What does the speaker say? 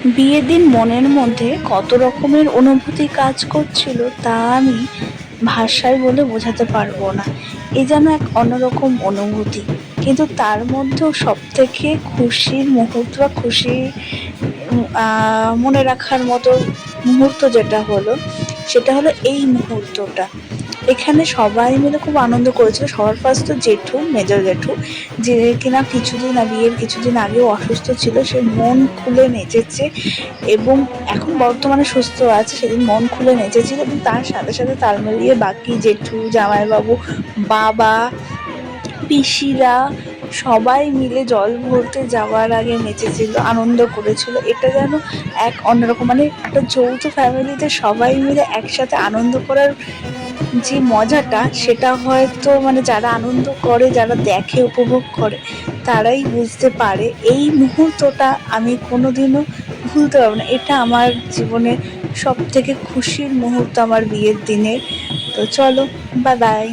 বিয়ের দিন মনের মধ্যে কত রকমের অনুভূতি কাজ করছিল তা আমি ভাষায় বলে বোঝাতে পারবো না। এ যেন এক অন্যরকম অনুভূতি। কিন্তু তার মধ্যেও সব থেকে খুশির মুহূর্ত বা খুশি মনে রাখার মতো মুহূর্ত যেটা হলো, সেটা হলো এই মুহূর্তটা। এখানে সবাই মিলে খুব আনন্দ করেছিল। সবার ফার্স্ট তো জেঠু, মেজো জেঠু, যে কিনা বিয়ের কিছুদিন আগেও অসুস্থ ছিল, সে মন খুলে নেচেছে এবং এখন বর্তমানে সুস্থ আছে। সেদিন মন খুলে নেচেছিল এবং তার সাথে সাথে তাল মিলিয়ে বাকি জেঠু, জামাইবাবু, বাবা, পিসিরা সবাই মিলে জল ভরতে যাওয়ার আগে নেচেছিল, আনন্দ করেছিল। এটা যেন এক অন্যরকম, মানে একটা যৌথ ফ্যামিলিতে সবাই মিলে একসাথে আনন্দ করার যে মজাটা, সেটা হয়তো মানে যারা আনন্দ করে, যারা দেখে, উপভোগ করে, তারাই বুঝতে পারে। এই মুহূর্তটা আমি কোনোদিনও ভুলতে পারবো না। এটা আমার জীবনের সব থেকে খুশির মুহূর্ত আমার বিয়ের দিনের। তো চলো, বাই বাই।